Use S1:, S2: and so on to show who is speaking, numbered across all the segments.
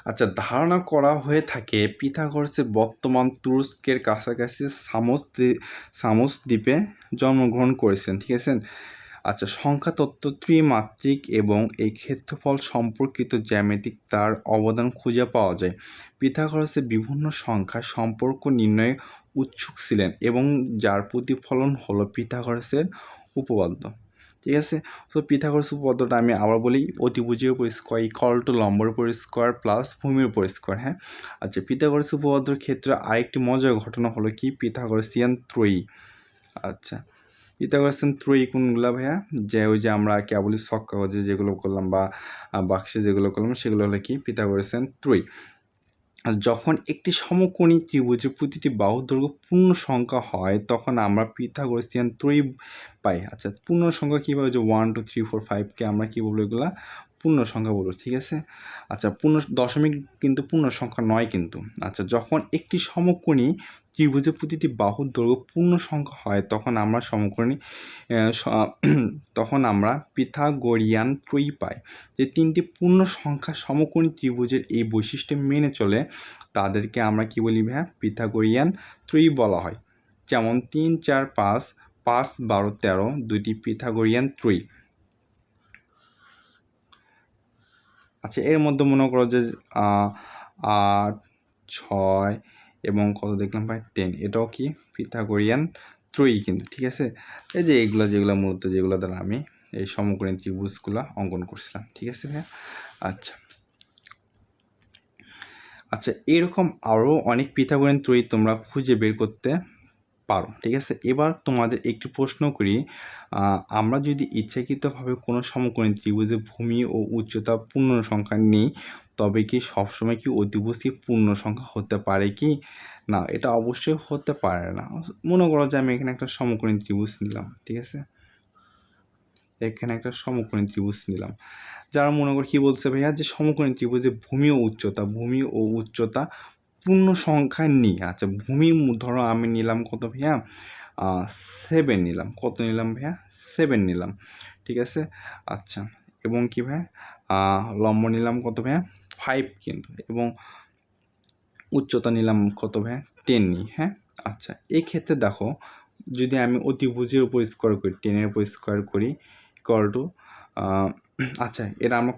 S1: আচ্ছা, ধারণা করা হয়ে থাকে পিথাগোরাসের বর্তমান তুরস্কের কাছাকাছি সামোস দ্বীপে জন্মগ্রহণ করেছেন, ঠিক আছে। আচ্ছা, সংখ্যা তত্ত্ব ত্রিমাত্রিক এবং এই ক্ষেত্রফল সম্পর্কিত জ্যামিতিক তার অবদান খুঁজে পাওয়া যায়। পিথাগোরাসের বিভিন্ন সংখ্যার সম্পর্ক নির্ণয়ে উৎসুক ছিলেন এবং যার প্রতিফলন হলো পিথাগোরাসের উপপাদ্য, ঠিক আছে। তো পিথাগোরাস উপপাদ্যটা আমি আবার বলি, অতিভুজের উপর স্কোয়ার ইকুয়াল টু লম্বের উপর স্কোয়ার প্লাস ভূমির উপর স্কোয়ার, হ্যাঁ। আচ্ছা, পিথাগোরাস উপপাদ্যর ক্ষেত্রে আরেকটি মজার ঘটনা হলো কি পিথাগোরাসিয়ান ত্রয়ী। আচ্ছা, পিথাগোরাসিয়ান ত্রয়ী কোনগুলা ভাইয়া? ওই যে আমরা কেবলই ছক কাগজে যেগুলো করলাম বা বাক্সে যেগুলো করলাম সেগুলো হলো কি পিথাগোরাসিয়ান ত্রয়ী। যখন একটি সমকোণী ত্রিভুজের প্রতিটি বাহুর দৈর্ঘ্য পূর্ণ সংখ্যা হয় তখন আমরা পিথাগোরাসিয়ান ত্রয়ী পাই। আচ্ছা, পূর্ণ সংখ্যা কীভাবে? যে 1 2 3 4 5কে আমরা কী বলবো? এগুলা পূর্ণ সংখ্যা বলবো, ঠিক আছে। আচ্ছা, দশমিক কিন্তু পূর্ণ সংখ্যা নয় কিন্তু। আচ্ছা, যখন একটি সমকোণী ত্রিভুজের প্রতিটি বাহুর দৈর্ঘ্য পূর্ণ সংখ্যা হয় তখন আমরা তখন আমরা পিথাগোরিয়ান ত্রয়ী পাই। যে তিনটি পূর্ণ সংখ্যা সমকোণী ত্রিভুজের এই বৈশিষ্ট্য মেনে চলে তাদেরকে আমরা কি বলি ভাইয়া? পিথাগোরিয়ান ত্রয়ী বলা হয়। যেমন 3 4 5 5 12 13 দুইটি পিথাগোরিয়ান ত্রয়ী। আচ্ছা, এর মধ্যে মনে করো যে 8 6 এবং কত দেখলাম ভাই 10, এটাও কি পিথাগোরিয়ান ত্রয়ী কিন্তু, ঠিক আছে। এই যে এইগুলো যেগুলো মূলত যেগুলো দ্বারা আমি এই সমকোণী ত্রিভুজগুলো অঙ্কন করছিলাম, ঠিক আছে ভাইয়া। আচ্ছা আচ্ছা, এরকম আরও অনেক পিথাগোরিয়ান ত্রয়ী তোমরা খুঁজে বের করতে পারো, ঠিক আছে। এবার তোমাদের একটি প্রশ্ন করি, আমরা যদি ইচ্ছাকৃতভাবে কোনো সমকোণী ত্রিভুজে ভূমি ও উচ্চতা পূর্ণ সংখ্যা নিই তবে কি সবসময় কি অতিভুজটি পূর্ণ সংখ্যা হতে পারে কি না? এটা অবশ্যই হতে পারে না। মনে করো যে আমি এখানে একটা সমকোণী ত্রিভুজ নিলাম, ঠিক আছে। এখানে একটা সমকোণী ত্রিভুজ নিলাম, যারা মনে করি কী বলছে ভাইয়া? যে সমকোণী ত্রিভুজে ভূমি ও উচ্চতা পূর্ণ সংখ্যা নিই। আচ্ছা, ভূমি ধরো আমি নিলাম কত ভাইয়া? 7 নিলাম। কত নিলাম ভাইয়া? 7 নিলাম, ঠিক আছে। আচ্ছা, এবং কি ভাইয়া লম্ব নিলাম কত ভাইয়া? 5 কিন্তু, এবং উচ্চতা নিলাম কত ভাইয়া? 10 নিই, হ্যাঁ। আচ্ছা, এই ক্ষেত্রে দেখো যদি আমি অতিভুজের উপর স্কোয়ার করি, 10-এর উপর স্কোয়ার করি ইকুয়াল টু আচ্ছা এটা আমরা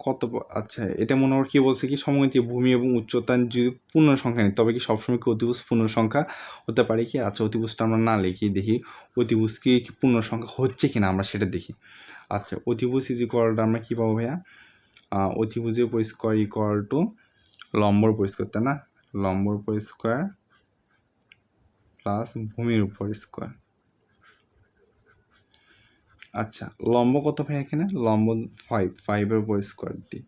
S1: আচ্ছা এটা মনে হয় কী বলছে কি সমকোণী ভূমি এবং উচ্চতা যদি পূর্ণ সংখ্যা নিই তবে কি সবসময় কি অতিভুজ পূর্ণ সংখ্যা হতে পারে কি? আচ্ছা, অতিভুজটা আমরা না লিখি, দেখি অতিভুজ কি পূর্ণ সংখ্যা হচ্ছে কি না আমরা সেটা দেখি। আচ্ছা, অতিভুজ ইজ ইকুয়ালটা আমরা কী পাবো ভাইয়া? অতিভুজের উপর স্কোয়ার ইকুয়াল টু লম্বর উপর স্কোয়ার, তাই না? লম্বর উপর স্কোয়ার প্লাস ভূমির উপর স্কোয়ার। আচ্ছা, লম্ব কত ভাই? এখানে লম্ব 5-5-এর উপর স্কোয়ার দিই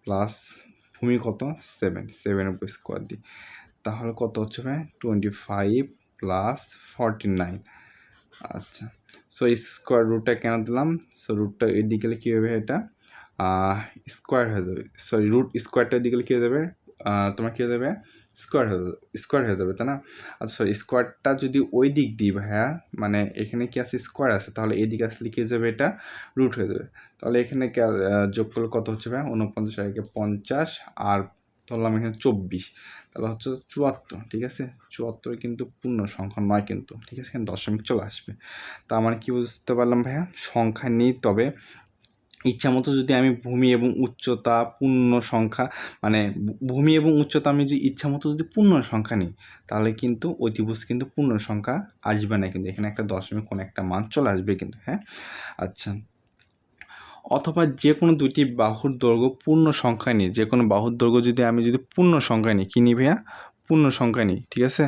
S1: প্লাস ভূমি কত? 7-7-এর উপর স্কোয়ার দিই, তাহলে কত হচ্ছে ভাই? 25 প্লাস 49। আচ্ছা, সো স্কোয়ার রুটটা কেন দিলাম? সো রুটটা এদিকে গেলে কী হবে? এটা স্কোয়ার হয়ে যাবে, সরি রুট স্কোয়ারটা এদিকে গেলে কী হয়ে যাবে? তোমার কী হয়ে যাবে? স্কোয়ার হয়ে যাবে, তাই না? আচ্ছা, সরি স্কোয়ারটা যদি ওই দিক দিই ভাইয়া, মানে এখানে কি আছে? স্কোয়ার আছে, তাহলে এদিকে আসলে কী হয়ে যাবে? এটা রুট হয়ে যাবে। তাহলে এখানে যোগ করলে কত হচ্ছে ভাইয়া? 49 আর 50 আর ধরলাম এখানে 24, তাহলে হচ্ছে 74, ঠিক আছে। 74 কিন্তু পূর্ণ সংখ্যা নয় কিন্তু, ঠিক আছে, এখানে দশমিক চলে আসবে। তা মানে কি বুঝতে পারলাম ভাইয়া? সংখ্যা নেই, তবে ইচ্ছা মতো যদি আমি ভূমি এবং উচ্চতা পূর্ণ সংখ্যা মানে ভূমি এবং উচ্চতা আমি যদি ইচ্ছা মতো যদি পূর্ণ সংখ্যা নিই তাহলে কিন্তু অতিভুজ কিন্তু পূর্ণ সংখ্যা আসবে না, কিন্তু এখানে একটা দশমিক কোনো একটা মান চলে আসবে কিন্তু, হ্যাঁ। আচ্ছা, অথবা যে কোনো দুটি বাহুর দৈর্ঘ্য পূর্ণ সংখ্যা নিই, যে কোনো বাহুর দৈর্ঘ্য যদি আমি পূর্ণ সংখ্যা নিই, কী নিই ভাইয়া? পূর্ণ সংখ্যা নিই, ঠিক আছে।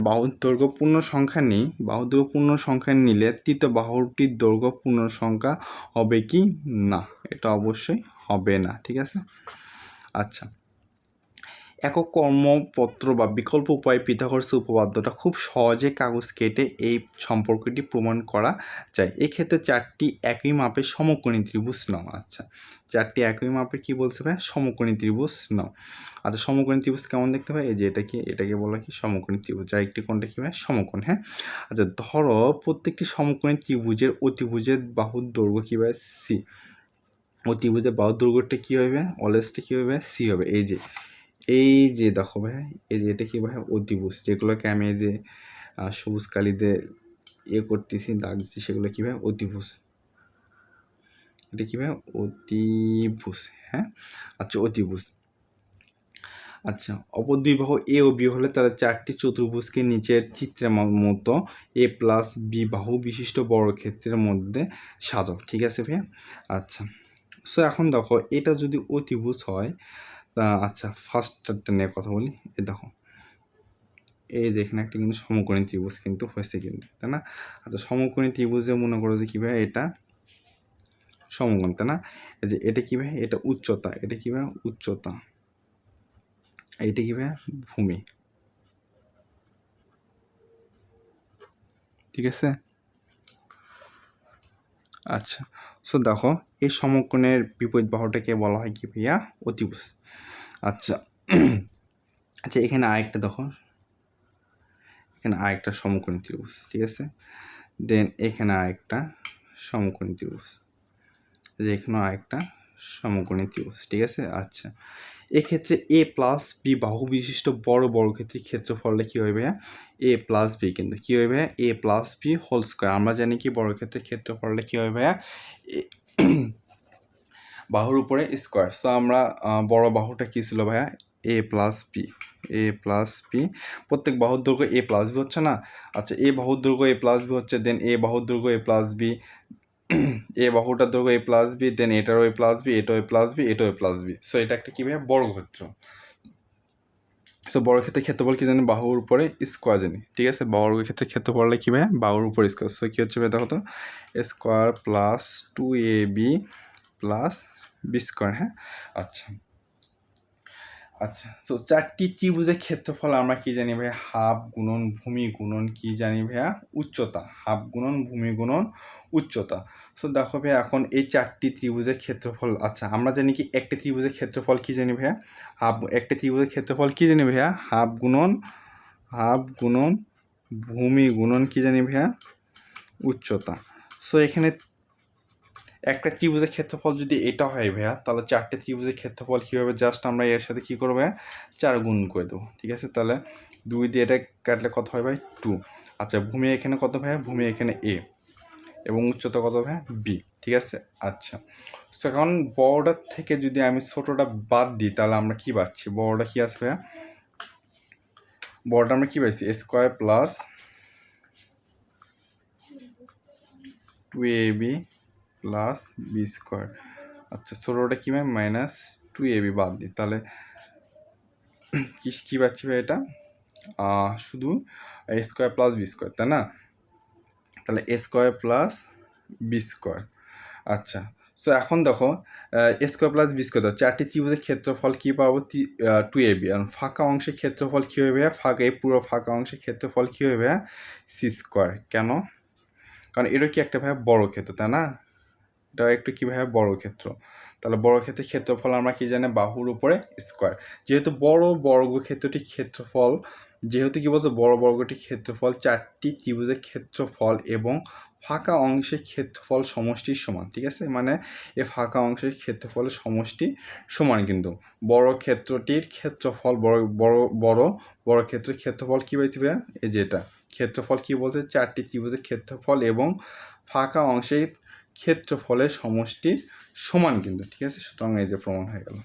S1: বাহুর দৈর্ঘ্য পূর্ণ সংখ্যা নিই, বাহুর দৈর্ঘ্য পূর্ণ সংখ্যা নিলে তৃতীয় বাহুটির দৈর্ঘ্য পূর্ণ সংখ্যা হবে কি না? এটা অবশ্যই হবে না, ঠিক আছে। আচ্ছা, একক কর্মপত্র বা বিকল্প উপায়ে পিথাগোরাসের উপপাদ্যটা খুব সহজে কাগজ কেটে এই সম্পর্কটি প্রমাণ করা যায়। এক্ষেত্রে 4টি একই মাপের সমকোণী ত্রিভুজ নাও। আচ্ছা, 4টি একই মাপের কী বলছে ভাই? সমকোণী ত্রিভুজ নাও। আচ্ছা, সমকোণী ত্রিভুজ কেমন দেখতে পাই? এই যে এটাকে বলা কি সমকোণী ত্রিভুজ, যার একটি কোণটা কী ভাই? সমকোণ, হ্যাঁ। আচ্ছা, ধরো প্রত্যেকটি সমকোণী ত্রিভুজের অতিভুজের বাহুর দৈর্ঘ্য কী ভাই? সি। অতিভুজের বাহুর দৈর্ঘ্যটা কী হবে, অলওয়েজটা কী হবে, সি হবে। এই যে দেখো ভাই, এই যে এটা কী ভাই, অতিভুজ, যেগুলোকে আমি এই যে সবুজ কালিতে করতেছি, দাগ দিচ্ছি, সেগুলো কী ভাই, অতিভুজ। এটা কী ভাই, অতিভুজ। হ্যাঁ, আচ্ছা, অতিভুজ। আচ্ছা, অপর দুই বাহু এ ও বি হলে তারা চারটি চতুর্ভুজকে নিচের চিত্রের মতো এ প্লাস বি বাহু বিশিষ্ট বর্গক্ষেত্রের মধ্যে সাজাও। ঠিক আছে ভাইয়া? আচ্ছা, সো এখন দেখো এটা যদি অতিভুজ হয়, আচ্ছা ফার্স্টটা নিয়ে কথা বলি। এ দেখো, এই দেখেন একটা কিন্তু সমকোণী ত্রিভুজ কিন্তু হয়েছে কিন্তু, তাই না? আচ্ছা, সমকোণী ত্রিভুজে মনে করো যে কী ভাই, এটা সমকোণ, তাই না? এই যে এটা কী ভাই, এটা উচ্চতা, এটা কী ভাই, উচ্চতা, এইটা কী ভাই, ভূমি। ঠিক আছে? আচ্ছা, সো দেখো এই সমকোণের বিপরীত বাহুটাকে বলা হয় কি ভাইয়া, অতিভুজ। আচ্ছা আচ্ছা, এখানে আরেকটা দেখো, এখানে আরেকটা সমকোণী ত্রিভুজ। ঠিক আছে, দেন এখানে আরেকটা সমকোণী ত্রিভুজ, যে এখানেও আরেকটা সমকোণী ত্রিভুজ। ঠিক আছে, আচ্ছা, এক্ষেত্রে এ প্লাস বি বাহু বিশিষ্ট বড় বর্গক্ষেত্রের ক্ষেত্রফলটা কী হবে ভাইয়া, এ প্লাস বি, কিন্তু কী হবে ভাইয়া, এ প্লাস বি হোল স্কোয়ার। আমরা জানি কি বর্গক্ষেত্রের ক্ষেত্রফলটা কী হবে ভাইয়া, বাহুর উপরে স্কোয়ার। সো আমরা বড় বাহুটা কী ছিল ভাইয়া, এ প্লাস বি, এ প্লাস বি, প্রত্যেক বাহুর দৈর্ঘ্য এ প্লাস বি হচ্ছে না? আচ্ছা, এ বাহুর দৈর্ঘ্য এ প্লাস বি হচ্ছে, দেন এ বাহুর দৈর্ঘ্য এ প্লাস বি, এ বাহুটার দৈর্ঘ্য এ প্লাস বি, দেন এটারও এ প্লাস বি, এটাও এ প্লাস বি, এটাও এ প্লাস বি। সো এটা একটা কী ভাইয়া, বর্গক্ষেত্র। সো বর্গক্ষেত্রের ক্ষেত্রফল কী জানি, বাহুর উপরে স্কোয়ার জানি। ঠিক আছে, বর্গক্ষেত্রের ক্ষেত্রফলটা কী ভাইয়া, বাহুর উপরে স্কোয়ার। সো কী হচ্ছে ভাই, দেখো তো, square plus 2ab plus B square. হ্যাঁ, আচ্ছা আচ্ছা, তো চারটি ত্রিভুজের ক্ষেত্রফল আমরা কি জানি ভাইয়া, হাফ গুণন ভূমি গুণন কি জানি ভাইয়া, উচ্চতা। হাফ গুণন ভূমি গুণন উচ্চতা। সো দেখো ভাইয়া, এখন এই চারটি ত্রিভুজের ক্ষেত্রফল, আচ্ছা আমরা জানি কি একটি ত্রিভুজের ক্ষেত্রফল কি জানি ভাইয়া, হাফ। একটি ত্রিভুজের ক্ষেত্রফল কি জানি ভাইয়া, হাফ গুণন ভূমি গুণন কি জানি ভাইয়া, উচ্চতা। সো এখানে একটা ত্রিভুজের ক্ষেত্রফল যদি এটা হয় ভাইয়া, তাহলে চারটে ত্রিভুজের ক্ষেত্রফল কী হবে, জাস্ট আমরা এর সাথে কী করবো ভাইয়া, 4 গুণ করে দেবো। ঠিক আছে, তাহলে 2 দিয়ে এটা কাটলে কত হয় ভাই, 2। আচ্ছা, ভূমি এখানে কত ভাইয়া, ভূমি এখানে এ, এবং উচ্চতা কত ভাইয়া, বি। ঠিক আছে, আচ্ছা, এখন বড়টার থেকে যদি আমি ছোটোটা বাদ দিই, তাহলে আমরা কী পাচ্ছি, বড়টা কী আছে ভাইয়া, বড়টা আমরা কী পাইছি, square plus 2ab plus B square. আচ্ছা, ছোটোটা কী ভাই, মাইনাস 2ab বাদ দিই, তাহলে কী পাচ্ছি ভাই, এটা শুধু এ স্কোয়ার প্লাস বি স্কোয়ার, তাই না? তাহলে এ স্কোয়ার প্লাস বি স্কোয়ার। আচ্ছা, সো এখন দেখো এ স্কোয়ার প্লাস বি স্কোয়ার, চারটি ত্রিভুজের ক্ষেত্রফল কী পাবো, 2ab। আর ফাঁকা অংশের ক্ষেত্রফল কী হবে ভাইয়া, এই পুরো ফাঁকা অংশের ক্ষেত্রফল কী হবে ভাইয়া, সি স্কোয়ার। কেন? কারণ এটা কি একটা ভাইয়া বড় ক্ষেত্র, তাই না? এটা একটু কী ভাইয়া, বড় ক্ষেত্র। তাহলে বড় ক্ষেত্রের ক্ষেত্রফল আমরা কি জানি, বাহুর উপরে স্কোয়ার। যেহেতু বড় বর্গক্ষেত্রটির ক্ষেত্রফল, যেহেতু কি বলতো, বড় বর্গটির ক্ষেত্রফল চারটি ত্রিভুজের ক্ষেত্রফল এবং ফাঁকা অংশের ক্ষেত্রফল সমষ্টির সমান। ঠিক আছে, মানে এই ফাঁকা অংশের ক্ষেত্রফলের সমষ্টি সমান, কিন্তু বড় ক্ষেত্রটির ক্ষেত্রফল, বড় ক্ষেত্রের ক্ষেত্রফল কী পাইছি ভাইয়া, এই যে এটা ক্ষেত্রফল কী বলছে, চারটি ত্রিভুজের ক্ষেত্রফল এবং ফাঁকা অংশের ক্ষেত্রফলের সমষ্টির সমান কিন্তু। ঠিক আছে, সুতরাং এই যে প্রমাণ হয়ে গেল।